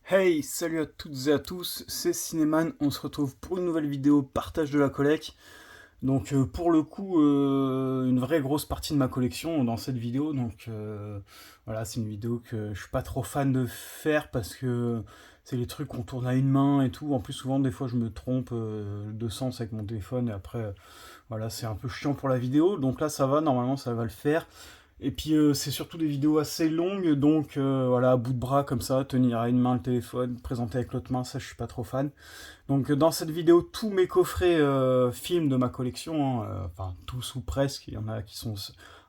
Hey, salut à toutes et à tous, c'est Cinéman, on se retrouve pour une nouvelle vidéo partage de la collecte. Donc pour le coup, une vraie grosse partie de ma collection dans cette vidéo. Donc voilà, c'est une vidéo que je suis pas trop fan de faire parce que c'est les trucs qu'on tourne à une main et tout. En plus souvent des fois je me trompe de sens avec mon téléphone et après voilà, c'est un peu chiant pour la vidéo. Donc là ça va, normalement ça va le faire. Et puis c'est surtout des vidéos assez longues, donc voilà, à bout de bras comme ça, tenir à une main le téléphone, présenter avec l'autre main, ça je suis pas trop fan. Donc dans cette vidéo, tous mes coffrets films de ma collection, hein, enfin tous ou presque, il y en a qui sont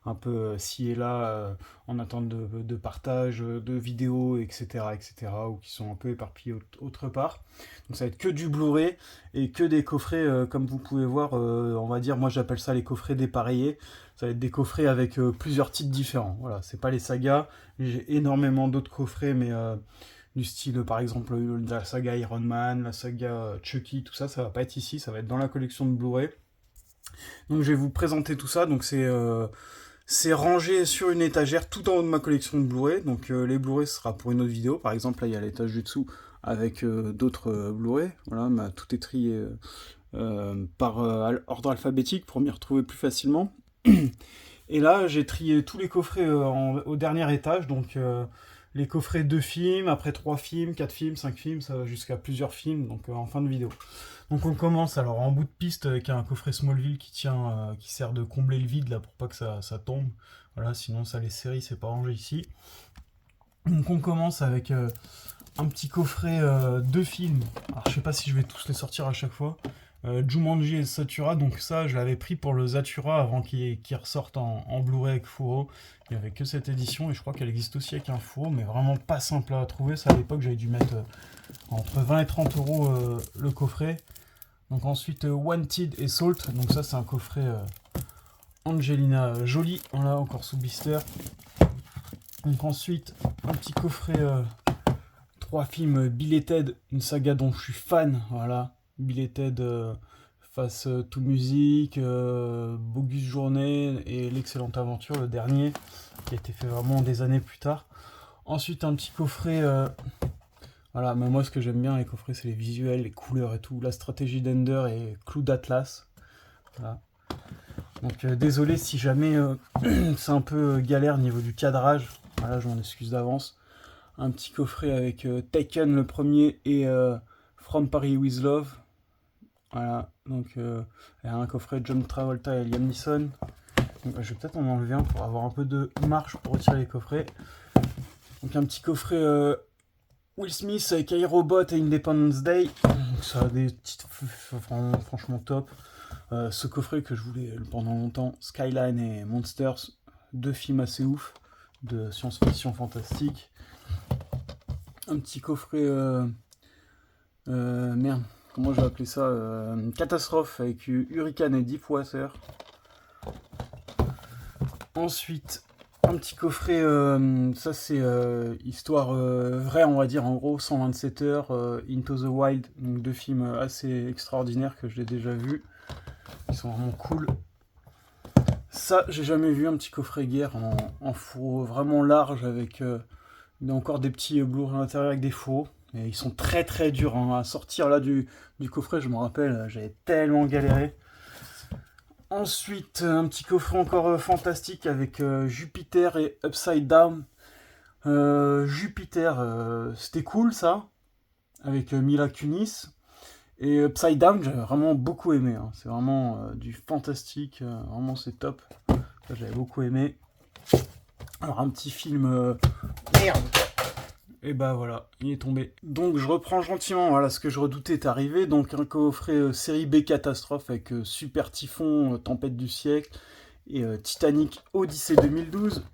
un peu ci et là en attente de partage, de vidéos, etc., etc., ou qui sont un peu éparpillés autre part. Donc ça va être que du Blu-ray et que des coffrets, comme vous pouvez voir, on va dire, moi j'appelle ça les coffrets dépareillés. Ça va être des coffrets avec plusieurs titres différents. Voilà, c'est pas les sagas. J'ai énormément d'autres coffrets, mais du style par exemple la saga Iron Man, la saga Chucky, tout ça, ça va pas être ici, ça va être dans la collection de Blu-ray. Donc je vais vous présenter tout ça. Donc c'est rangé sur une étagère tout en haut de ma collection de Blu-ray. Donc les Blu-ray ce sera pour une autre vidéo. Par exemple là il y a l'étage du dessous avec d'autres Blu-ray. Voilà, tout est trié par ordre alphabétique pour m'y retrouver plus facilement. Et là, j'ai trié tous les coffrets au dernier étage, donc les coffrets 2 films, après 3 films, 4 films, 5 films, ça va jusqu'à plusieurs films, donc en fin de vidéo. Donc on commence alors en bout de piste avec un coffret Smallville qui tient, qui sert de combler le vide là pour pas que ça tombe. Voilà, sinon ça les séries c'est pas rangé ici. Donc on commence avec un petit coffret 2 films. Alors je sais pas si je vais tous les sortir à chaque fois. Jumanji et Zathura, donc ça je l'avais pris pour le Zathura avant qu'il ressorte en Blu-ray avec Furo. Il n'y avait que cette édition et je crois qu'elle existe aussi avec un Furo, mais vraiment pas simple à trouver. Ça à l'époque j'avais dû mettre entre 20 et 30 euros le coffret. Donc ensuite Wanted et Salt, donc ça c'est un coffret Angelina Jolie, voilà encore sous blister. Donc ensuite un petit coffret 3 films Bill et Ted, une saga dont je suis fan, voilà. Bill et Ted face To Music, Bogus Journée et L'Excellente Aventure, le dernier, qui a été fait vraiment des années plus tard. Ensuite, un petit coffret. Voilà, mais moi, ce que j'aime bien, les coffrets, c'est les visuels, les couleurs et tout. La stratégie d'Ender et Clou d'Atlas. Voilà. Donc, désolé si jamais c'est un peu galère niveau du cadrage. Voilà, je m'en excuse d'avance. Un petit coffret avec Taken le premier et From Paris with Love. Voilà, donc il y a un coffret John Travolta et Liam Neeson. Donc, je vais peut-être en enlever un pour avoir un peu de marge pour retirer les coffrets. Donc un petit coffret Will Smith avec iRobot et Independence Day. Donc ça a des titres franchement top. Ce coffret que je voulais pendant longtemps, Skyline et Monsters, 2 films assez ouf de science-fiction fantastique. Un petit coffret merde, comment je vais appeler ça, catastrophe avec Hurricane et Deepwater. Ensuite, un petit coffret, ça c'est histoire vraie, on va dire, en gros, 127 heures, Into the Wild, donc 2 films assez extraordinaires que j'ai déjà vus, qui sont vraiment cool. Ça, j'ai jamais vu un petit coffret guerre en fourreau vraiment large avec encore des petits Blu-ray à l'intérieur avec des fourreaux. Et ils sont très très durs hein, à sortir là du coffret, je me rappelle, j'avais tellement galéré. Ensuite, un petit coffret encore fantastique avec Jupiter et Upside Down. Jupiter, c'était cool ça, avec Mila Kunis. Et Upside Down, j'ai vraiment beaucoup aimé. Hein. C'est vraiment du fantastique, vraiment c'est top. Ça, j'avais beaucoup aimé. Alors, un petit film. Merde! Et bah voilà, il est tombé. Donc je reprends gentiment, voilà, ce que je redoutais est arrivé. Donc un coffret série B catastrophe avec Super Typhon, Tempête du siècle et Titanic Odyssée 2012.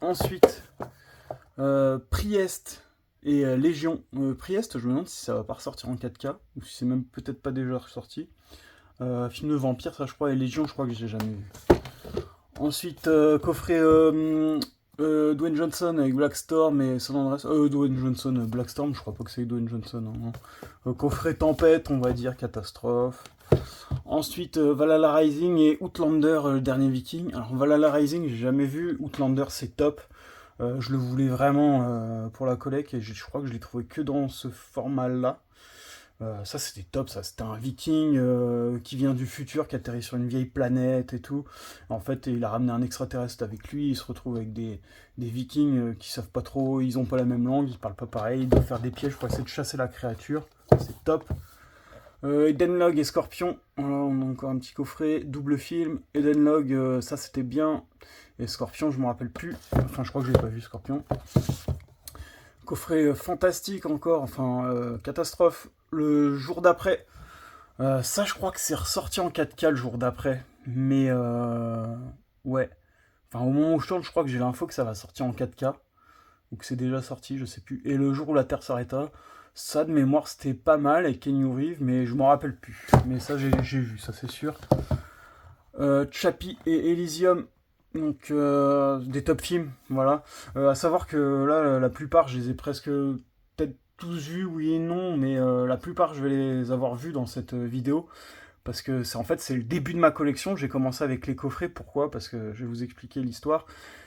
Ensuite, Priest et Légion. Priest, je me demande si ça va pas ressortir en 4K, ou si c'est même peut-être pas déjà ressorti. Film de vampire, ça je crois, et Légion, je crois que j'ai jamais vu. Ensuite, coffret Dwayne Johnson avec Blackstorm et San Andreas. Dwayne Johnson, Blackstorm, je crois pas que c'est Dwayne Johnson. Hein. Coffret Tempête, on va dire, catastrophe. Ensuite, Valhalla Rising et Outlander, le dernier Viking. Alors, Valhalla Rising, j'ai jamais vu. Outlander, c'est top. Je le voulais vraiment pour la collecte et je crois que je l'ai trouvé que dans ce format-là. Ça c'était top, ça c'était un viking qui vient du futur, qui atterrit sur une vieille planète et tout. En fait, il a ramené un extraterrestre avec lui, il se retrouve avec des vikings qui savent pas trop, ils ont pas la même langue, ils parlent pas pareil, ils doivent faire des pièges pour essayer de chasser la créature. C'est top. Edenlog et Scorpion, voilà, on a encore un petit coffret, double film. Edenlog, ça c'était bien. Et Scorpion, je me rappelle plus. Enfin, je crois que je l'ai pas vu, Scorpion. Coffret fantastique encore, enfin, catastrophe. Le jour d'après, ça, je crois que c'est ressorti en 4K le jour d'après. Mais, ouais. Enfin, au moment où je tourne, je crois que j'ai l'info que ça va sortir en 4K. Ou que c'est déjà sorti, je sais plus. Et le jour où la Terre s'arrêta, ça de mémoire c'était pas mal avec Keanu Reeves, mais je m'en rappelle plus. Mais ça j'ai vu, ça c'est sûr. Chappie et Elysium, donc des top films, voilà. À savoir que là, la plupart, je les ai presque peut-être tous vus, oui et non, mais la plupart, je vais les avoir vus dans cette vidéo. Parce que c'est en fait c'est le début de ma collection. J'ai commencé avec les coffrets. Pourquoi? Parce que je vais vous expliquer l'histoire.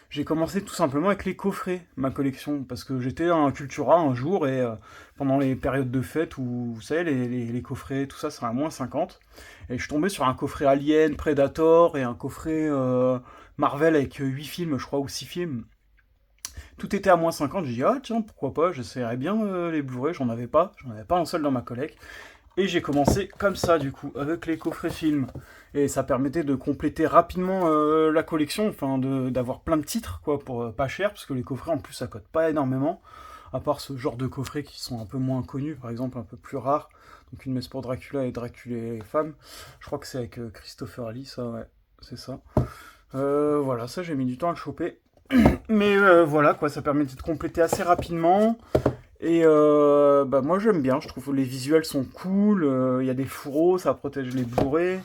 J'ai commencé tout simplement avec les coffrets, ma collection, parce que j'étais à un Cultura un jour et pendant les périodes de fête où vous savez les coffrets, tout ça, c'est à moins 50. Et je suis tombé sur un coffret Alien, Predator et un coffret Marvel avec 8 films, je crois, ou 6 films. Tout était à moins 50. J'ai dit ah tiens pourquoi pas, j'essaierais bien les Blu-ray. J'en avais pas un seul dans ma collecte. Et j'ai commencé comme ça, du coup, avec les coffrets films. Et ça permettait de compléter rapidement la collection, enfin, d'avoir plein de titres, quoi, pour pas cher, parce que les coffrets, en plus, ça coûte pas énormément, à part ce genre de coffrets qui sont un peu moins connus, par exemple, un peu plus rares. Donc, une messe pour Dracula et Dracula et femme. Je crois que c'est avec Christopher Lee, ça, ouais, c'est ça. Voilà, ça, j'ai mis du temps à le choper. Mais voilà, quoi, ça permettait de compléter assez rapidement. Et bah moi j'aime bien, je trouve que les visuels sont cool, il y a des fourreaux, ça protège les Blu-ray,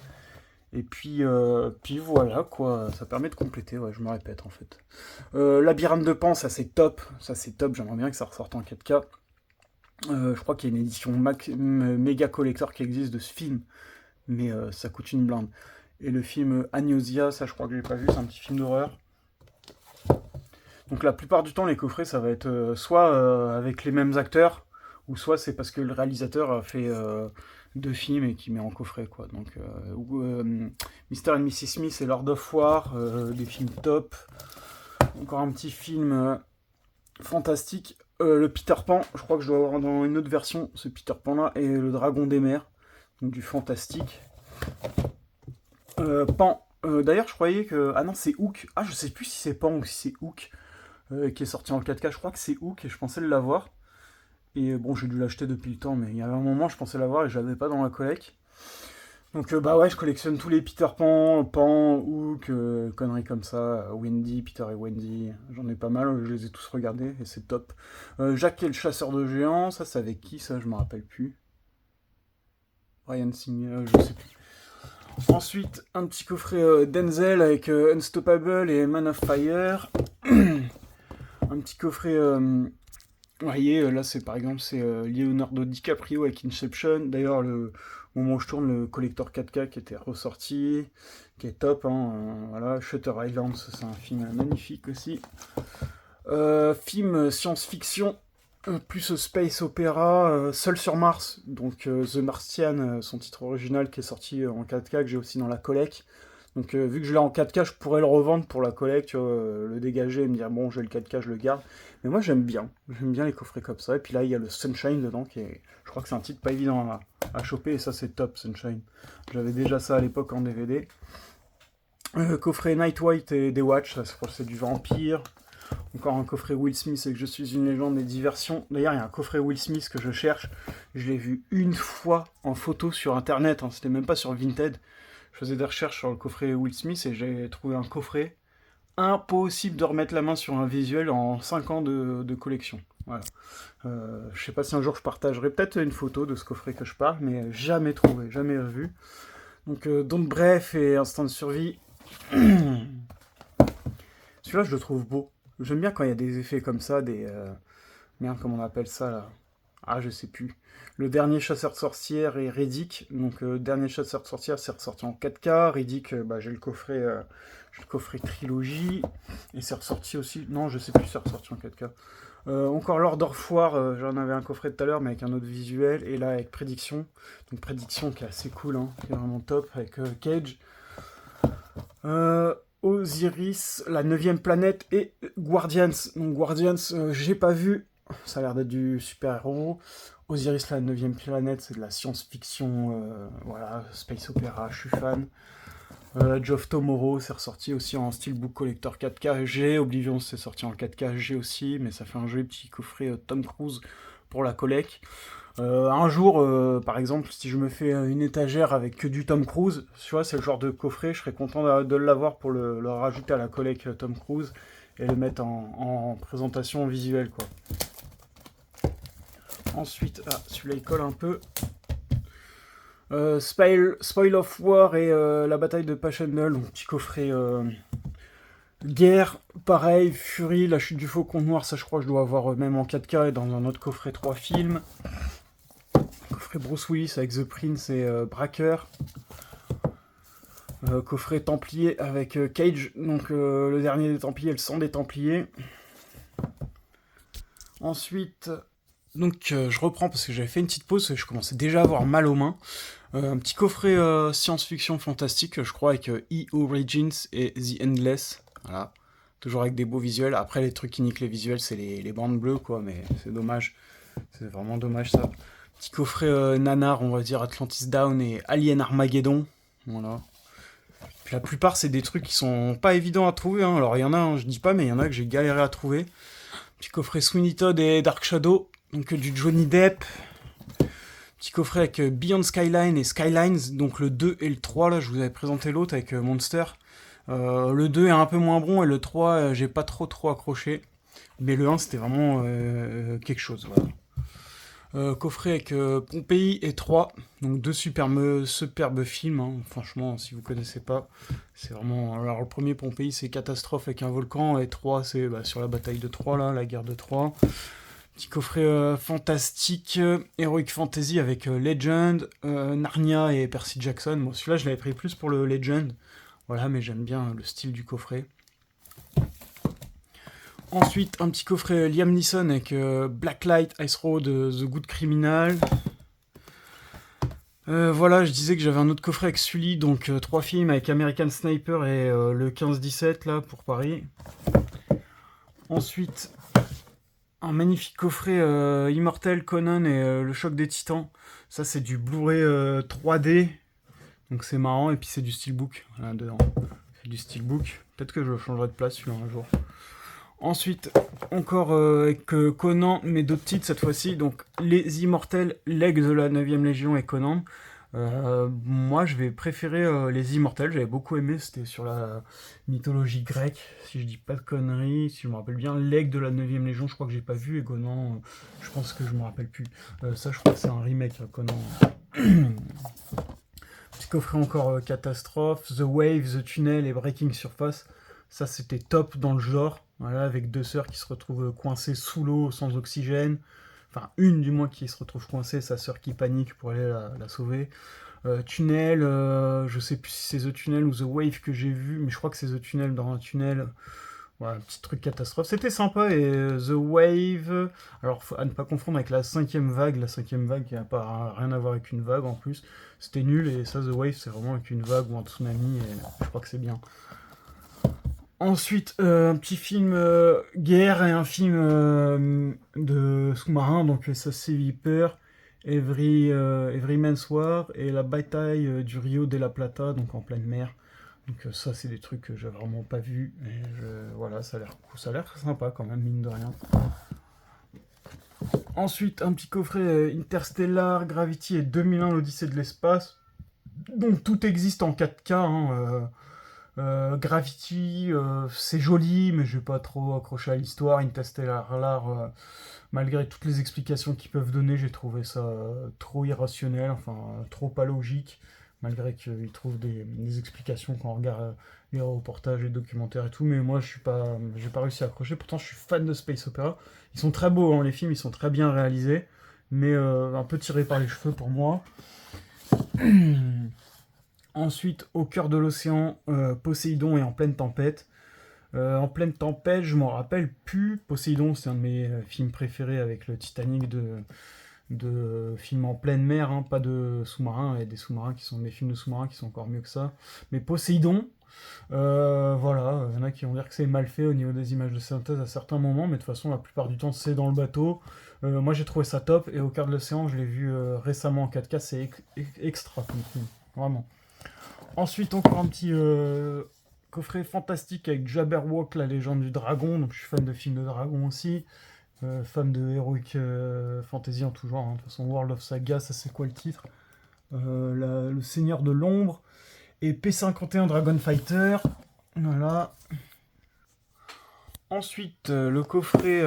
et puis voilà quoi, ça permet de compléter, ouais, je me répète en fait. Labyrinthe de Pan, ça c'est top, j'aimerais bien que ça ressorte en 4K. Je crois qu'il y a une édition méga collector qui existe de ce film, mais ça coûte une blinde. Et le film Agnosia, ça je crois que j'ai pas vu, c'est un petit film d'horreur. Donc la plupart du temps, les coffrets, ça va être soit avec les mêmes acteurs, ou soit c'est parce que le réalisateur a fait deux films et qui met en coffret, quoi. Donc Mr. and Mrs. Smith et Lord of War, des films top. Encore un petit film fantastique. Le Peter Pan, je crois que je dois avoir dans une autre version ce Peter Pan-là, et le Dragon des mers, donc du fantastique. Pan, d'ailleurs, je croyais que... Ah non, c'est Hook. Ah, je sais plus si c'est Pan ou si c'est Hook. Qui est sorti en 4K, je crois que c'est Hook et je pensais l'avoir. Et bon, j'ai dû l'acheter depuis le temps, mais il y avait un moment, je pensais l'avoir et je l'avais pas dans la collecte. Donc bah ouais, je collectionne tous les Peter Pan, Hook, conneries comme ça, Wendy, Peter et Wendy, j'en ai pas mal, je les ai tous regardés et c'est top. Jacques et le chasseur de géants, ça c'est avec qui ça, je me rappelle plus. Ryan Singer, je sais plus. Ensuite, un petit coffret Denzel avec Unstoppable et Man of Fire. Un petit coffret, vous voyez, là c'est par exemple c'est Leonardo DiCaprio avec Inception. D'ailleurs, le moment où je tourne, le collector 4K qui était ressorti, qui est top, hein, voilà. Shutter Island, c'est un film magnifique aussi. Film science-fiction, plus space opéra, Seul sur Mars, donc The Martian, son titre original qui est sorti en 4K, que j'ai aussi dans la collecte. Donc vu que je l'ai en 4K, je pourrais le revendre pour la collecte, tu vois, le dégager et me dire bon j'ai le 4K, je le garde. Mais moi j'aime bien les coffrets comme ça. Et puis là il y a le Sunshine dedans, je crois que c'est un titre pas évident à choper, et ça c'est top, Sunshine. J'avais déjà ça à l'époque en DVD. Coffret Night White et The Watch, ça c'est du vampire. Encore un coffret Will Smith et que je suis une légende des diversions. D'ailleurs, il y a un coffret Will Smith que je cherche. Je l'ai vu une fois en photo sur internet, hein. C'était même pas sur Vinted. Je faisais des recherches sur le coffret Will Smith et j'ai trouvé un coffret. Impossible de remettre la main sur un visuel en 5 ans de collection. Voilà. Je sais pas si un jour je partagerai peut-être une photo de ce coffret que je parle, mais jamais trouvé, jamais revu. Donc, Don't Bref et Instant de survie. Celui-là, je le trouve beau. J'aime bien quand il y a des effets comme ça, merde, comment on appelle ça, là? Ah, je sais plus. Le dernier chasseur de sorcières et Riddick. Donc, dernier chasseur de sorcières, c'est ressorti en 4K. Riddick, bah, j'ai le coffret trilogie. Et c'est ressorti aussi. Non, je sais plus, c'est ressorti en 4K. Encore Lord of War, j'en avais un coffret tout à l'heure, mais avec un autre visuel. Et là, avec Prédiction. Donc, Prédiction qui est assez cool, hein, qui est vraiment top, avec Cage. Osiris, la 9ème planète et Guardians. Donc, Guardians, j'ai pas vu. Ça a l'air d'être du super-héros. Osiris, la 9ème planète, c'est de la science-fiction, voilà, space opéra, je suis fan. Edge of Tomorrow, c'est ressorti aussi en Steelbook Collector 4K G. Oblivion, c'est sorti en 4K G aussi, mais ça fait un joli petit coffret Tom Cruise pour la collecte. Un jour, par exemple, si je me fais une étagère avec que du Tom Cruise, tu vois, c'est le genre de coffret, je serais content de l'avoir pour le rajouter à la collecte Tom Cruise et le mettre en présentation visuelle, quoi. Ensuite, celui-là il colle un peu. Spoil of War et la bataille de Passchendaele, donc petit coffret guerre, pareil, Fury, la chute du Faucon Noir, ça je crois que je dois avoir même en 4K et dans un autre coffret 3 films. Coffret Bruce Willis avec The Prince et Bracker. Coffret Templier avec Cage, donc le dernier des Templiers, le sang des Templiers. Ensuite, donc je reprends parce que j'avais fait une petite pause et je commençais déjà à avoir mal aux mains. Un petit coffret science-fiction fantastique, je crois, avec E-Origins et The Endless. Voilà. Toujours avec des beaux visuels. Après, les trucs qui niquent les visuels, c'est les bandes bleues, quoi, mais c'est dommage. C'est vraiment dommage, ça. Petit coffret nanar, on va dire Atlantis Down et Alien Armageddon. Voilà. Puis la plupart, c'est des trucs qui sont pas évidents à trouver, hein. Alors, il y en a, hein, je dis pas, mais il y en a que j'ai galéré à trouver. Petit coffret Sweeney Todd et Dark Shadow. Donc, du Johnny Depp. Petit coffret avec Beyond Skyline et Skylines, donc le 2 et le 3, là je vous avais présenté l'autre avec Monster. Le 2 est un peu moins bon et le 3 j'ai pas trop accroché. Mais le 1 c'était vraiment quelque chose. Voilà. Coffret avec Pompéi et 3, donc deux superbes films, hein. Franchement si vous connaissez pas, c'est vraiment... Alors le premier Pompéi c'est catastrophe avec un volcan et 3 c'est sur la bataille de Troie, là, la guerre de Troie. Petit coffret fantastique, Heroic Fantasy avec Legend, Narnia et Percy Jackson. Bon, celui-là, je l'avais pris plus pour le Legend. Voilà, mais j'aime bien le style du coffret. Ensuite, un petit coffret Liam Neeson avec Blacklight, Ice Road, The Good Criminal. Voilà, je disais que j'avais un autre coffret avec Sully, donc 3 films avec American Sniper et le 15-17, là, pour Paris. Ensuite... un magnifique coffret Immortel, Conan et le choc des titans. Ça, c'est du Blu-ray 3D. Donc, c'est marrant. Et puis, c'est du steelbook. Voilà, dedans. C'est du steelbook. Peut-être que je le changerai de place celui-là un jour. Ensuite, encore avec Conan, mais d'autres titres cette fois-ci. Donc, Les Immortels, l'aigle de la 9ème Légion et Conan. Moi, je vais préférer Les Immortels. J'avais beaucoup aimé. C'était sur la mythologie grecque, si je dis pas de conneries. Si je me rappelle bien, l'aigle de la 9ème Légion, je crois que j'ai pas vu. Et Conan, je pense que je me rappelle plus. Ça, je crois que c'est un remake, Conan. Petit coffret encore catastrophe. The Wave, The Tunnel et Breaking Surface. Ça, c'était top dans le genre. Voilà, avec deux sœurs qui se retrouvent coincées sous l'eau, sans oxygène. Enfin, une du moins qui se retrouve coincée, sa sœur qui panique pour aller la sauver. Tunnel, je sais plus si c'est The Tunnel ou The Wave que j'ai vu, mais je crois que c'est The Tunnel dans un tunnel. Voilà, un petit truc catastrophe. C'était sympa, et The Wave, alors à ne pas confondre avec la 5ème vague, qui n'a pas rien à voir avec une vague en plus. C'était nul, et ça, The Wave, c'est vraiment avec une vague ou un tsunami, et je crois que c'est bien. Ensuite, un petit film guerre et un film de sous-marin, donc SAC Viper, Every Man's War et la bataille du Rio de la Plata, donc en pleine mer. Donc ça, c'est des trucs que j'ai vraiment pas vus. Et voilà, ça a l'air sympa quand même, mine de rien. Ensuite, un petit coffret Interstellar, Gravity et 2001, l'Odyssée de l'espace. Donc tout existe en 4K, hein, Gravity, c'est joli, mais je vais pas trop accrocher à l'histoire. Interstellar, malgré toutes les explications qu'ils peuvent donner, j'ai trouvé ça trop irrationnel, enfin trop pas logique, malgré qu'ils trouvent des explications quand on regarde les reportages, les documentaires et tout. Mais moi, j'ai pas réussi à accrocher. Pourtant, je suis fan de space opera. Ils sont très beaux, hein, les films, ils sont très bien réalisés. mais un peu tiré par les cheveux pour moi. Ensuite, Au cœur de l'océan, Poséidon est en pleine tempête. En pleine tempête, je m'en rappelle plus. Poséidon, c'est un de mes films préférés avec le Titanic de films en pleine mer, hein, pas de sous-marins, et des sous-marins qui sont des films de sous-marins qui sont encore mieux que ça. Mais Poséidon, voilà, il y en a qui vont dire que c'est mal fait au niveau des images de synthèse à certains moments, mais de toute façon, la plupart du temps, c'est dans le bateau. Moi, j'ai trouvé ça top, et Au cœur de l'océan, je l'ai vu récemment en 4K, c'est extra comme film, vraiment. Ensuite, encore un petit coffret fantastique avec Jabberwock, la légende du dragon, donc je suis fan de films de dragons aussi. Fan de Heroic Fantasy en tout genre, hein. De toute façon, World of Saga, ça c'est quoi le titre? Le Seigneur de l'Ombre et P51 Dragon Fighter. Voilà. Ensuite, le coffret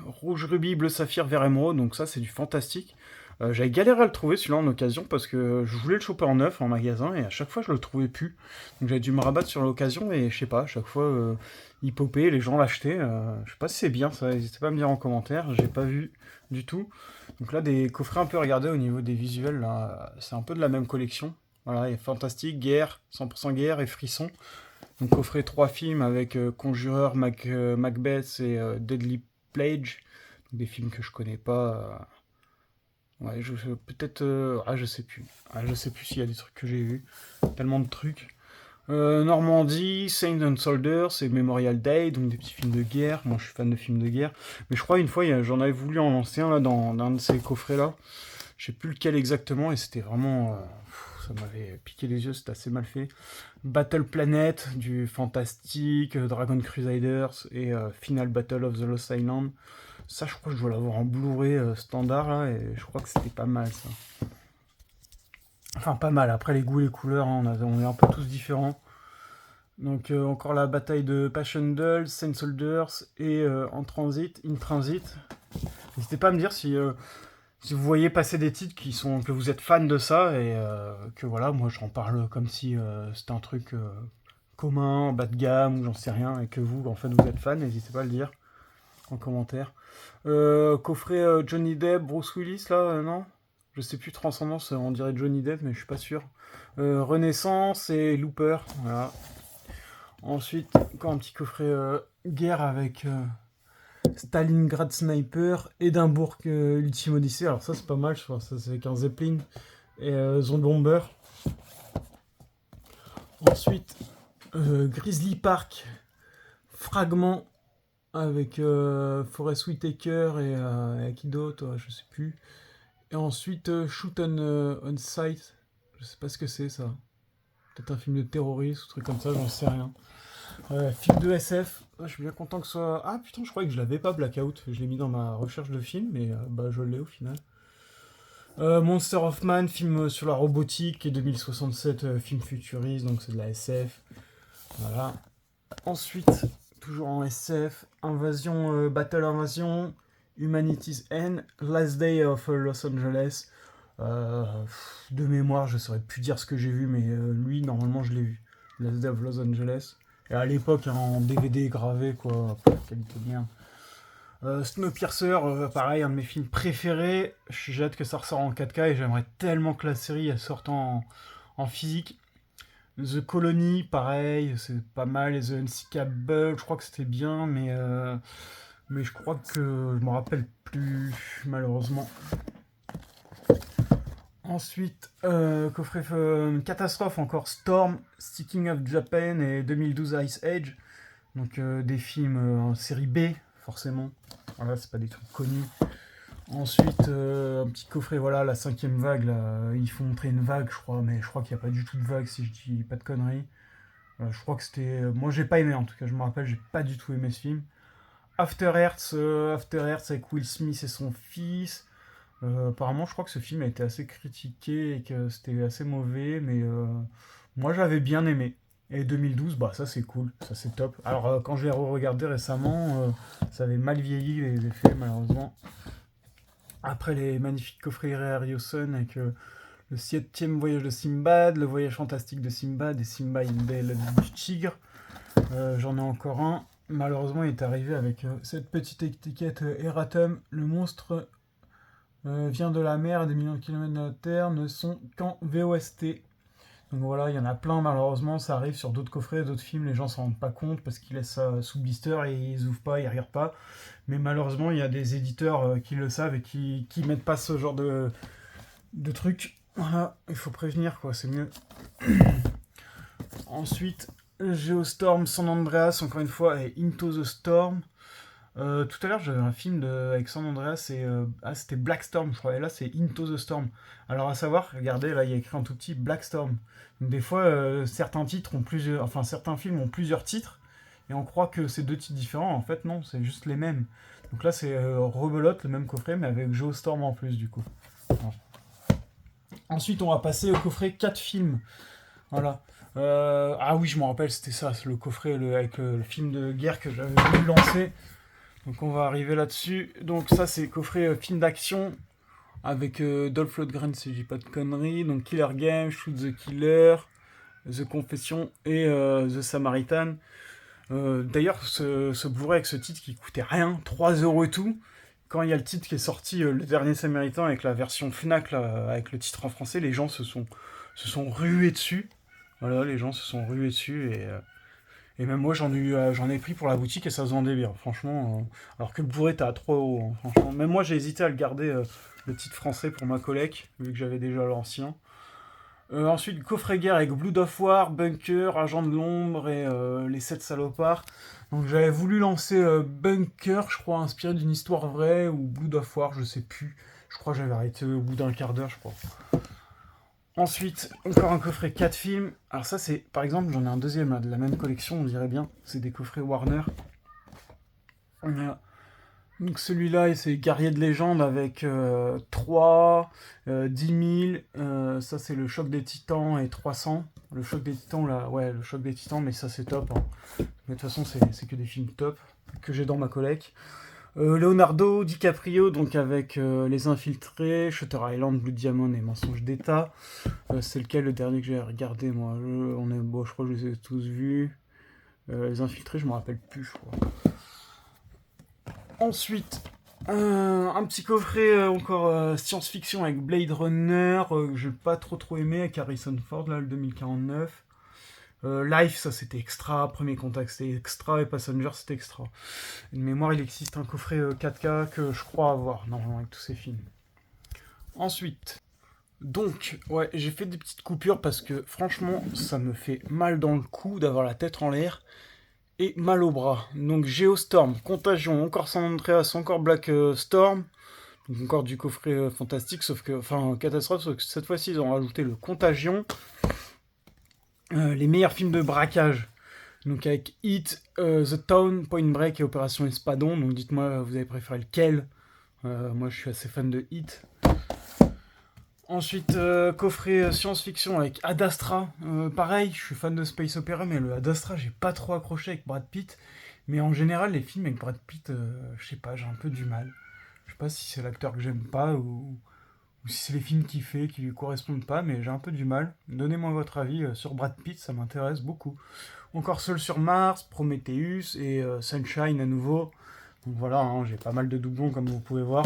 rouge rubis, bleu saphir, vert émeraude, donc ça c'est du fantastique. J'avais galéré à le trouver celui-là en occasion parce que je voulais le choper en neuf en magasin et à chaque fois je le trouvais plus. Donc j'avais dû me rabattre sur l'occasion et je sais pas, à chaque fois il popait, les gens l'achetaient. Je sais pas si c'est bien ça, n'hésitez pas à me dire en commentaire, j'ai pas vu du tout. Donc là des coffrets un peu regardés au niveau des visuels, là, c'est un peu de la même collection. Voilà, il y a Fantastique, Guerre, 100% Guerre et Frisson. Donc coffret 3 films avec Conjureur, Macbeth et Deadly Plague. Donc, des films que je connais pas. Ouais, peut-être. Je sais plus. Je sais plus s'il y a des trucs que j'ai vus. Tellement de trucs. Normandie, Saints and Soldiers, c'est Memorial Day, donc des petits films de guerre. Moi, je suis fan de films de guerre. Mais je crois une fois, j'en avais voulu en lancer un là, dans un de ces coffrets-là. Je sais plus lequel exactement, et c'était vraiment. Ça m'avait piqué les yeux, c'était assez mal fait. Battle Planet, du fantastique, Dragon Crusaders et Final Battle of the Lost Island. Ça, je crois que je dois l'avoir en Blu-ray standard, là, et je crois que c'était pas mal, ça. Enfin, pas mal. Après, les goûts et les couleurs, hein, on est un peu tous différents. Donc, encore la bataille de Passchendaele, Saint Soldiers et In Transit. N'hésitez pas à me dire si vous voyez passer des titres que vous êtes fan de ça, et que voilà, moi, j'en parle comme si c'était un truc commun, bas de gamme, ou j'en sais rien, et que vous, en fait, vous êtes fan. N'hésitez pas à le dire en commentaire. Coffret Johnny Depp, Bruce Willis, là, non? Je sais plus, Transcendance, on dirait Johnny Depp, mais je suis pas sûr. Renaissance et Looper, voilà. Ensuite, encore un petit coffret guerre avec Stalingrad Sniper, Édimbourg Ultime Odyssey. Alors ça, c'est pas mal, je crois. Ça, c'est avec un Zeppelin et Zone Bomber. Ensuite, Grizzly Park, Fragment avec Forest Whitaker et qui d'autre, je sais plus. Et ensuite, Shoot on Sight, je sais pas ce que c'est ça. Peut-être un film de terroriste ou truc comme ça, j'en sais rien. Film de SF, je suis bien content que ce soit. Ah putain, je croyais que je l'avais pas, Blackout. Je l'ai mis dans ma recherche de film, mais je l'ai au final. Monster of Man, film sur la robotique, et 2067, film futuriste, donc c'est de la SF. Voilà. Ensuite, toujours en SF, Battle Invasion, Humanity's End, Last Day of Los Angeles. De mémoire, je saurais plus dire ce que j'ai vu, mais lui, normalement, je l'ai vu. Last Day of Los Angeles. Et à l'époque, en DVD gravé, quoi, qualité bien. Snowpiercer, pareil, un de mes films préférés. J'ai hâte que ça ressort en 4K et j'aimerais tellement que la série elle sorte en physique. The Colony, pareil, c'est pas mal. Et The Unsinkable, je crois que c'était bien, mais je crois que je me rappelle plus, malheureusement. Ensuite, coffret catastrophe, encore Storm, Sticking of Japan et 2012 Ice Age. Donc des films en série B, forcément. Voilà, c'est pas des trucs connus. Ensuite, un petit coffret, voilà, la 5e vague. Là, ils font montrer une vague, je crois, mais je crois qu'il n'y a pas du tout de vague si je dis pas de conneries. Je crois que c'était. Moi, j'ai pas aimé, en tout cas, je me rappelle, j'ai pas du tout aimé ce film. After Earth avec Will Smith et son fils. Apparemment, je crois que ce film a été assez critiqué et que c'était assez mauvais, mais moi j'avais bien aimé. Et 2012, bah ça c'est cool, ça c'est top. Alors quand je l'ai regardé récemment, ça avait mal vieilli les effets malheureusement. Après les magnifiques coffrets Ray Harryhausen avec le 7e voyage de Simbad, le voyage fantastique de Simbad et Simba in Belle du Tigre. J'en ai encore un. Malheureusement, il est arrivé avec cette petite étiquette Erratum, le monstre vient de la mer et des millions de kilomètres de la Terre ne sont qu'en VOST. Donc voilà, il y en a plein malheureusement, ça arrive sur d'autres coffrets, d'autres films, les gens s'en rendent pas compte parce qu'ils laissent ça sous blister et ils ouvrent pas, ils regardent pas. Mais malheureusement, il y a des éditeurs qui le savent et qui mettent pas ce genre de trucs. Voilà, il faut prévenir quoi, c'est mieux. Ensuite, Geostorm San Andreas, encore une fois, et Into the Storm. Tout à l'heure, j'avais un film avec San Andreas et c'était Black Storm, je crois. Et là, c'est Into the Storm. Alors, à savoir, regardez, là, il y a écrit en tout petit Black Storm. Donc, des fois, certains titres ont plusieurs, enfin, certains films ont plusieurs titres et on croit que c'est deux titres différents. En fait, non, c'est juste les mêmes. Donc là, c'est rebelote, le même coffret, mais avec Geostorm en plus, du coup. Voilà. Ensuite, on va passer au coffret 4 films. Voilà. Ah oui, je me rappelle, c'était ça, c'est le coffret avec le film de guerre que j'avais voulu lancer. Donc on va arriver là-dessus. Donc ça c'est coffret film d'action avec Dolph Lundgren si je dis pas de conneries. Donc Killer Game, Shoot the Killer, The Confession et The Samaritan. D'ailleurs ce Blu-ray avec ce titre qui coûtait rien, 3€ et tout. Quand il y a le titre qui est sorti, Le Dernier Samaritain avec la version Fnac là, avec le titre en français, les gens se sont rués dessus. Voilà, les gens se sont rués dessus et même moi, j'en ai pris pour la boutique et ça se vendait bien, franchement. Alors que le Blu-ray était à 3€, hein, franchement. Même moi, j'ai hésité à le garder, le titre français pour ma collecte, vu que j'avais déjà l'ancien. Ensuite, coffret guerre avec Blood of War, Bunker, Agent de l'ombre et les 7 salopards. Donc j'avais voulu lancer Bunker, je crois, inspiré d'une histoire vraie, ou Blood of War, je sais plus. Je crois que j'avais arrêté au bout d'un quart d'heure, je crois. Ensuite, encore un coffret 4 films. Alors ça, c'est, par exemple, j'en ai un deuxième là, de la même collection, on dirait bien. C'est des coffrets Warner. Voilà. Donc celui-là, c'est Guerrier de légende avec 3, 10 000. Ça, c'est le Choc des Titans et 300. Le Choc des Titans, là, ouais, le Choc des Titans, mais ça, c'est top. Hein. Mais de toute façon, c'est que des films top que j'ai dans ma collecte. Leonardo DiCaprio, donc avec Les Infiltrés, Shutter Island, Blue Diamond et Mensonge d'État. C'est lequel le dernier que j'ai regardé, moi je crois que je les ai tous vus. Les Infiltrés, je me rappelle plus, je crois. Ensuite, un petit coffret encore science-fiction avec Blade Runner, que j'ai pas trop aimé, avec Harrison Ford, là, le 2049. Life, ça c'était extra, Premier Contact c'était extra, et Passenger c'était extra. De mémoire, il existe un coffret 4K que je crois avoir, normalement, avec tous ces films. Ensuite, donc, ouais, j'ai fait des petites coupures parce que franchement, ça me fait mal dans le cou d'avoir la tête en l'air et mal au bras. Donc, Geostorm, Contagion, encore San Andreas, encore Black Storm. Donc, encore du coffret fantastique, sauf que, enfin, catastrophe, sauf que cette fois-ci, ils ont rajouté le Contagion. Les meilleurs films de braquage. Donc avec Hit, The Town, Point Break et Opération Espadon. Donc dites-moi, vous avez préféré lequel? Moi, je suis assez fan de Hit. Ensuite, coffret science-fiction avec Ad Astra. Pareil, je suis fan de Space Opera, mais le Ad Astra, j'ai pas trop accroché avec Brad Pitt. Mais en général, les films avec Brad Pitt, je sais pas, j'ai un peu du mal. Je sais pas si c'est l'acteur que j'aime pas ou si c'est les films qu'il fait qui lui correspondent pas, mais j'ai un peu du mal. Donnez-moi votre avis sur Brad Pitt, ça m'intéresse beaucoup. Encore Seul sur Mars, Prometheus et Sunshine à nouveau. Donc voilà, hein, j'ai pas mal de doublons comme vous pouvez voir.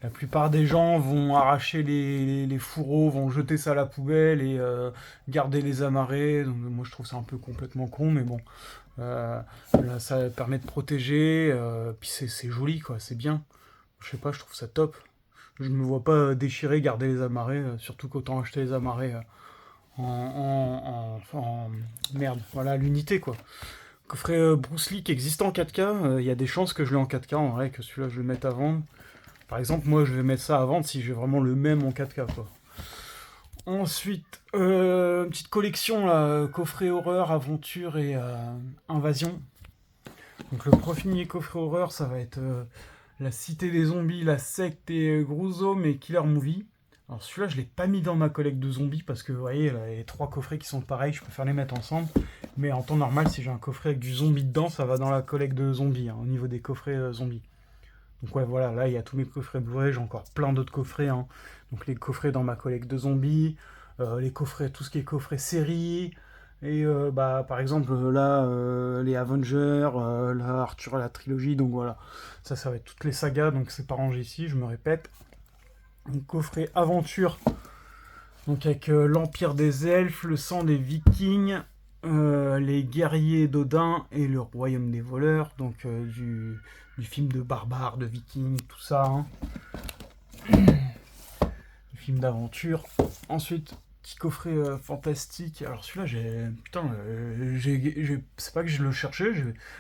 La plupart des gens vont arracher les fourreaux, vont jeter ça à la poubelle et garder les amarrés. Donc moi je trouve ça un peu complètement con, mais bon. Là, ça permet de protéger, puis c'est joli quoi, c'est bien. Je sais pas, je trouve ça top. Je me vois pas déchirer, garder les amarrés, surtout qu'autant acheter les amarrés merde, voilà, l'unité quoi. Coffret Bruce Lee qui existe en 4K, il y a des chances que je l'ai en 4K en vrai, que celui-là je le mette à vendre. Par exemple, moi je vais mettre ça à vendre si j'ai vraiment le même en 4K quoi. Ensuite, une petite collection là, coffret horreur, aventure et invasion. Donc le premier coffret horreur, ça va être La Cité des Zombies, La Secte et Gruesome et Killer Movie. Alors celui-là, je l'ai pas mis dans ma collecte de zombies parce que vous voyez, là, il y a 3 coffrets qui sont pareils, je préfère les mettre ensemble. Mais en temps normal, si j'ai un coffret avec du zombie dedans, ça va dans la collecte de zombies, hein, au niveau des coffrets zombies. Donc ouais, voilà, là, il y a tous mes coffrets Blu-ray, j'ai encore plein d'autres coffrets. Hein. Donc les coffrets dans ma collecte de zombies, les coffrets, tout ce qui est coffret série. Et bah, par exemple, là, les Avengers, là, Arthur, la trilogie, donc voilà. Ça va être toutes les sagas, donc c'est pas rangé ici, je me répète. Un coffret aventure, donc avec l'Empire des Elfes, le sang des Vikings, les guerriers d'Odin et le royaume des voleurs, donc du film de barbares, de Vikings, tout ça, hein. Du film d'aventure. Ensuite, petit coffret fantastique. Alors celui-là, putain, c'est pas que je le cherchais,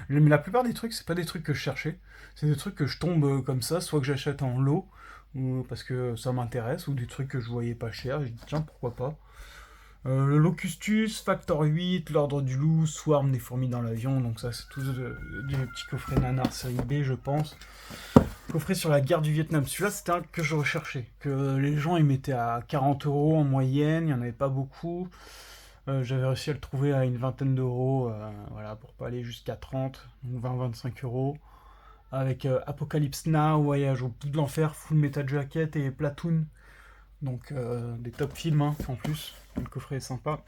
mais la plupart des trucs, c'est pas des trucs que je cherchais. C'est des trucs que je tombe comme ça, soit que j'achète en lot, ou parce que ça m'intéresse, ou des trucs que je voyais pas cher. J'ai dit, tiens, pourquoi pas. Le Locustus, Factor 8, l'Ordre du Loup, Swarm des fourmis dans l'avion. Donc ça, c'est tous des petits coffrets nanar série B, je pense. Coffret sur la guerre du Vietnam. Celui-là, c'était un que je recherchais. Que les gens, ils mettaient à 40 € en moyenne. Il n'y en avait pas beaucoup. J'avais réussi à le trouver à une vingtaine d'euros. Voilà, pour pas aller jusqu'à 30. Donc 20-25 €. Avec Apocalypse Now, Voyage au bout de l'enfer, Full Metal Jacket et Platoon. Donc des top films, hein, en plus. Le coffret est sympa.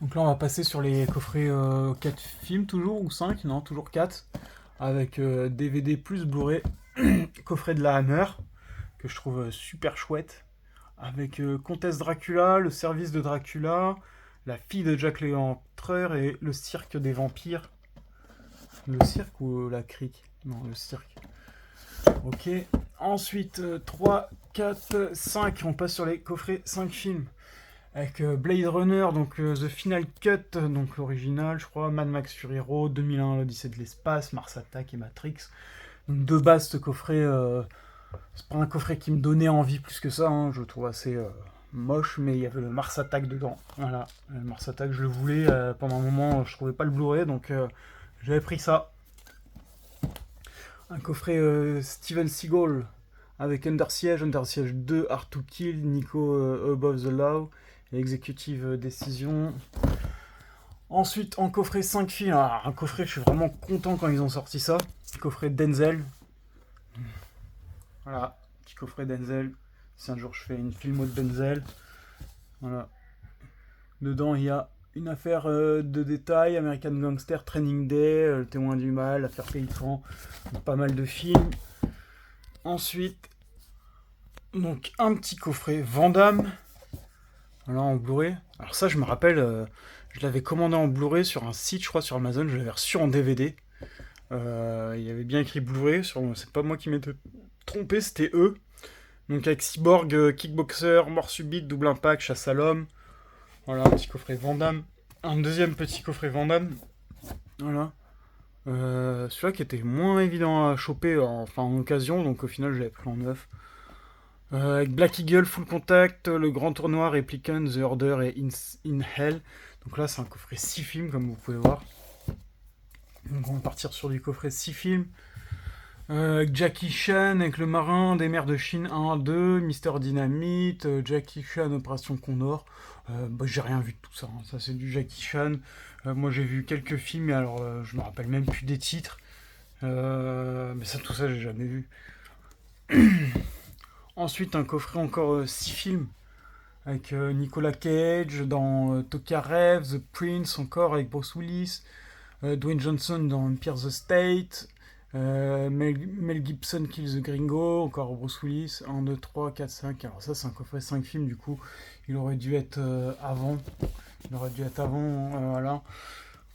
Donc là, on va passer sur les coffrets 4 films, toujours, ou 5, non, toujours 4. Avec DVD plus Blu-ray. Coffret de la Hammer, que je trouve super chouette. Avec Comtesse Dracula, le service de Dracula, la fille de Jack l'Éventreur et le cirque des vampires. Le cirque ou la crique? Non, le cirque. Ok. Ensuite, 3, 4, 5. On passe sur les coffrets 5 films. Avec Blade Runner, donc The Final Cut, donc l'original, je crois, Mad Max Fury Road, 2001, l'Odyssée de l'espace, Mars Attack et Matrix. Donc de base, ce coffret, c'est pas un coffret qui me donnait envie plus que ça, hein, je le trouve assez moche, mais il y avait le Mars Attack dedans. Voilà, le Mars Attack, je le voulais, pendant un moment, je trouvais pas le Blu-ray, donc j'avais pris ça. Un coffret Steven Seagal, avec Under Siege 2, Hard to Kill, Nico Above the Law, Executive Decision. Ensuite, en coffret 5 films, un coffret, je suis vraiment content quand ils ont sorti ça. Coffret Denzel. Voilà, petit coffret Denzel. Si un jour je fais une filmo de Denzel. Voilà. Dedans, il y a une affaire de détail, American Gangster, Training Day, Le Témoin du Mal, Affaire Pélican, pas mal de films. Ensuite, donc un petit coffret Van Damme. Voilà, en Blu-ray. Alors ça, je me rappelle, je l'avais commandé en Blu-ray sur un site, je crois, sur Amazon. Je l'avais reçu en DVD. Il y avait bien écrit Blu-ray. C'est pas moi qui m'étais trompé, c'était eux. Donc avec Cyborg, Kickboxer, Mort Subite, Double Impact, Chasse à l'homme. Voilà, un petit coffret Van Damme. Un deuxième petit coffret Van Damme. Voilà. Celui-là qui était moins évident à choper en occasion, donc au final je l'avais pris en neuf. Avec Black Eagle, Full Contact, Le Grand Tournoi, Replicant, The Order et In Hell. Donc là, c'est un coffret 6 films, comme vous pouvez voir. Donc on va partir sur du coffret 6 films. Avec Jackie Chan, avec Le Marin des Mers de Chine 1, 2, Mister Dynamite, Jackie Chan, Opération Condor. J'ai rien vu de tout ça, hein. Ça c'est du Jackie Chan. Moi j'ai vu quelques films, mais alors je me rappelle même plus des titres. Mais ça, tout ça, j'ai jamais vu. Ensuite, un coffret encore 6 films avec Nicolas Cage dans Tokyo Rêve, The Prince encore avec Bruce Willis, Dwayne Johnson dans Empire the State, Mel Gibson Kill the Gringo, encore Bruce Willis, 1, 2, 3, 4, 5. Alors ça, c'est un coffret 5 films, du coup, il aurait dû être avant. Voilà.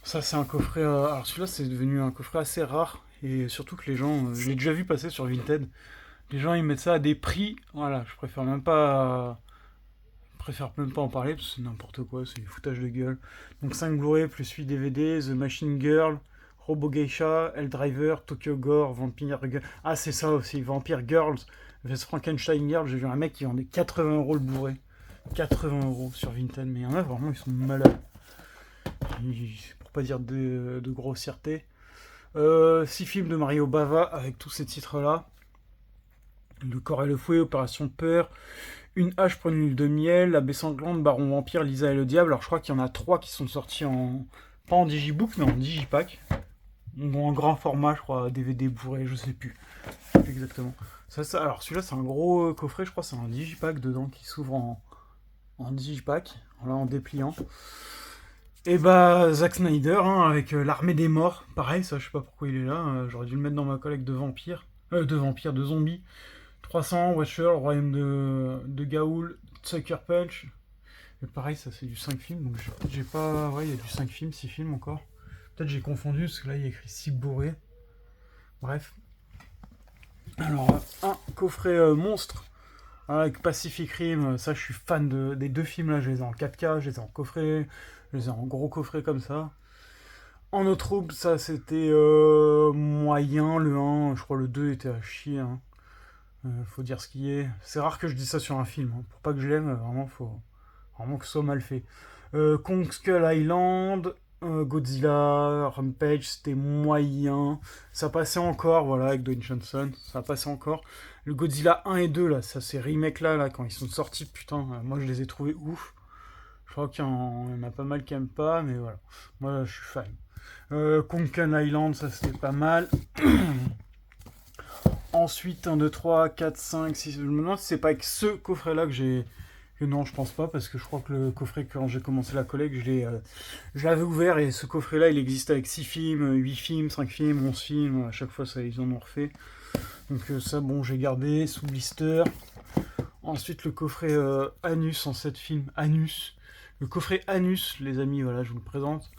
Ça, c'est un coffret... alors celui-là, c'est devenu un coffret assez rare, et surtout que les gens... je l'ai déjà vu passer sur Vinted. Les gens, ils mettent ça à des prix. Voilà, je préfère même pas en parler, parce que c'est n'importe quoi, c'est du foutage de gueule. Donc 5 Blu-ray plus 8 DVD, The Machine Girl, Robo Geisha, Helldriver, Tokyo Gore, Vampire Girl. Ah, c'est ça aussi, Vampire Girls, vs Frankenstein Girl. J'ai vu un mec qui vendait 80 € le Blu-ray. 80 € sur Vinted, mais il y en a vraiment, ils sont malades. Pour pas dire de grossièreté. 6 films de Mario Bava avec tous ces titres-là. Le corps et le fouet, Opération Peur, Une hache pour une île de miel, La baie sanglante, Baron Vampire, Lisa et le diable. Alors je crois qu'il y en a 3 qui sont sortis pas en digibook, mais en digipack. En grand format, je crois, DVD bourré, je sais plus exactement. Alors celui-là, c'est un gros coffret, je crois, c'est un digipack dedans qui s'ouvre en digipack, là en dépliant. Et Zack Snyder, hein, avec l'Armée des Morts, pareil, ça je sais pas pourquoi il est là, j'aurais dû le mettre dans ma collecte de vampires, de zombies. 300, Watcher, le royaume de Gaoul, Sucker Punch. Et pareil, ça c'est du 5 films, donc peut-être j'ai pas... Ouais, il y a du 5 films, 6 films encore. Peut-être j'ai confondu, parce que là il y a écrit Cibouré. Bref. Alors, un coffret monstre avec Pacific Rim, ça je suis fan des deux films là, je les ai en 4K, je les ai en coffret, je les ai en gros coffret comme ça. En eau trouble, ça c'était moyen le 1, je crois le 2 était à chier. Hein. Faut dire ce qui est. C'est rare que je dise ça sur un film, hein. Pour pas que je l'aime, vraiment faut vraiment que ce soit mal fait. Kong Skull Island, Godzilla, Rampage, c'était moyen. Ça passait encore, voilà, avec Dwayne Johnson, ça passait encore. Le Godzilla 1 et 2, là, ça, ces remakes-là, là, quand ils sont sortis, putain, moi je les ai trouvés ouf. Je crois qu'il y en a pas mal qui aiment pas, mais voilà. Moi, là, je suis fan. Konkan Island, ça c'était pas mal. Ensuite, 1, 2, 3, 4, 5, 6. Je me demande si c'est pas avec ce coffret-là que j'ai. Non, je pense pas, parce que je crois que le coffret, quand j'ai commencé la collecte, je l'avais ouvert et ce coffret-là, il existe avec 6 films, 8 films, 5 films, 11 films. À chaque fois, ça, ils en ont refait. Donc, ça, bon, j'ai gardé sous blister. Ensuite, le coffret Anus en 7 films. Anus. Le coffret Anus, les amis, voilà, je vous le présente.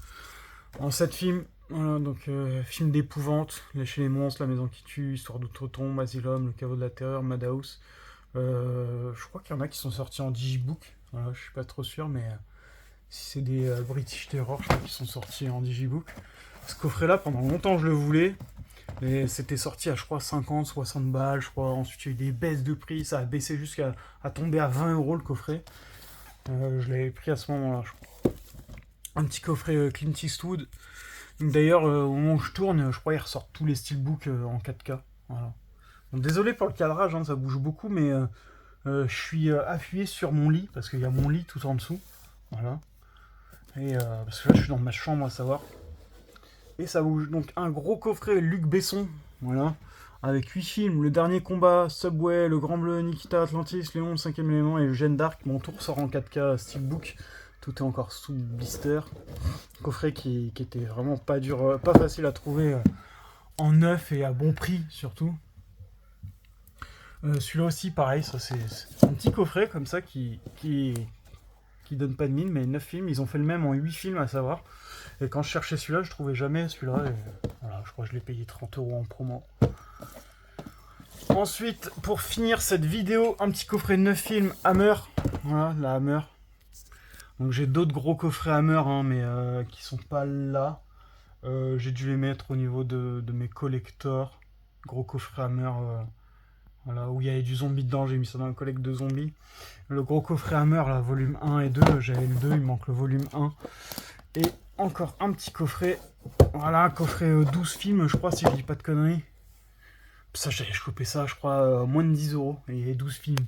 En 7 films. Voilà, donc film d'épouvante, Lâcher les monstres, La maison qui tue, Histoire d'outre-tombe, Asylum, Le caveau de la terreur, Madhouse. Je crois qu'il y en a qui sont sortis en digibook. Voilà, je suis pas trop sûr, mais si c'est des British Terror, je crois qu'ils sont sortis en digibook. Ce coffret-là, pendant longtemps, je le voulais. Mais c'était sorti à, je crois, 50, 60 balles, je crois. Ensuite, il y a eu des baisses de prix. Ça a baissé jusqu'à tomber à 20 € le coffret. Je l'avais pris à ce moment-là, je crois. Un petit coffret Clint Eastwood. D'ailleurs, au moment où je tourne, je crois qu'ils ressortent tous les steelbooks en 4K. Voilà. Bon, désolé pour le cadrage, hein, ça bouge beaucoup, mais je suis appuyé sur mon lit, parce qu'il y a mon lit tout en dessous. Voilà. Et parce que là, je suis dans ma chambre, à savoir. Et ça bouge. Donc, un gros coffret Luc Besson. Voilà. Avec 8 films. Le dernier combat, Subway, Le Grand Bleu, Nikita, Atlantis, Léon, Le Cinquième élément et Jeanne d'Arc. Mon tour sort en 4K steelbook. Tout est encore sous blister. Coffret qui était vraiment pas dur, pas facile à trouver en neuf et à bon prix surtout. Celui-là aussi pareil, ça c'est un petit coffret comme ça qui donne pas de mine, mais 9 films, ils ont fait le même en 8 films à savoir. Et quand je cherchais celui-là, je trouvais jamais celui-là. Et voilà, je crois que je l'ai payé 30 € en promo. Ensuite, pour finir cette vidéo, un petit coffret de 9 films Hammer. Voilà, la Hammer. Donc j'ai d'autres gros coffrets Hammer, hein, mais qui sont pas là. J'ai dû les mettre au niveau de mes collectors. Gros coffret Hammer, voilà, où il y avait du zombie dedans, j'ai mis ça dans la collecte de zombies. Le gros coffret Hammer, là, volume 1 et 2, j'avais le 2, il me manque le volume 1. Et encore un petit coffret, voilà, un coffret 12 films, je crois, si je dis pas de conneries. Ça, j'avais chopé ça, je crois, moins de 10 €, et il y avait 12 films.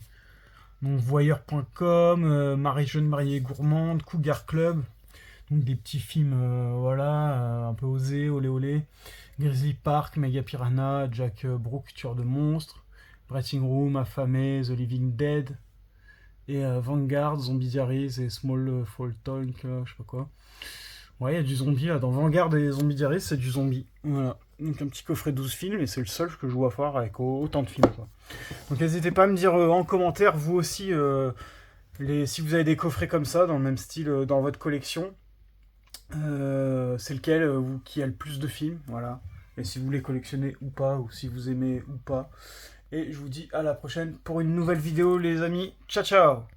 Donc voyeur.com, Marie Jeune Mariée Gourmande, Cougar Club, donc des petits films, voilà, un peu osés, olé olé. Grizzly Park, Mega Piranha, Jack Brooke, tueur de monstres, Breathing Room, Affamé, The Living Dead, et Vanguard, Zombie Diaries et Small Fall Talk, je sais pas quoi. Ouais, il y a du zombie là, dans Vanguard et Zombie Diaries, c'est du zombie. Voilà. Donc un petit coffret 12 films, et c'est le seul que je vois faire avec autant de films, quoi. Donc n'hésitez pas à me dire en commentaire, vous aussi, si vous avez des coffrets comme ça, dans le même style, dans votre collection. C'est lequel qui a le plus de films, voilà. Et si vous les collectionnez ou pas, ou si vous aimez ou pas. Et je vous dis à la prochaine pour une nouvelle vidéo, les amis. Ciao, ciao!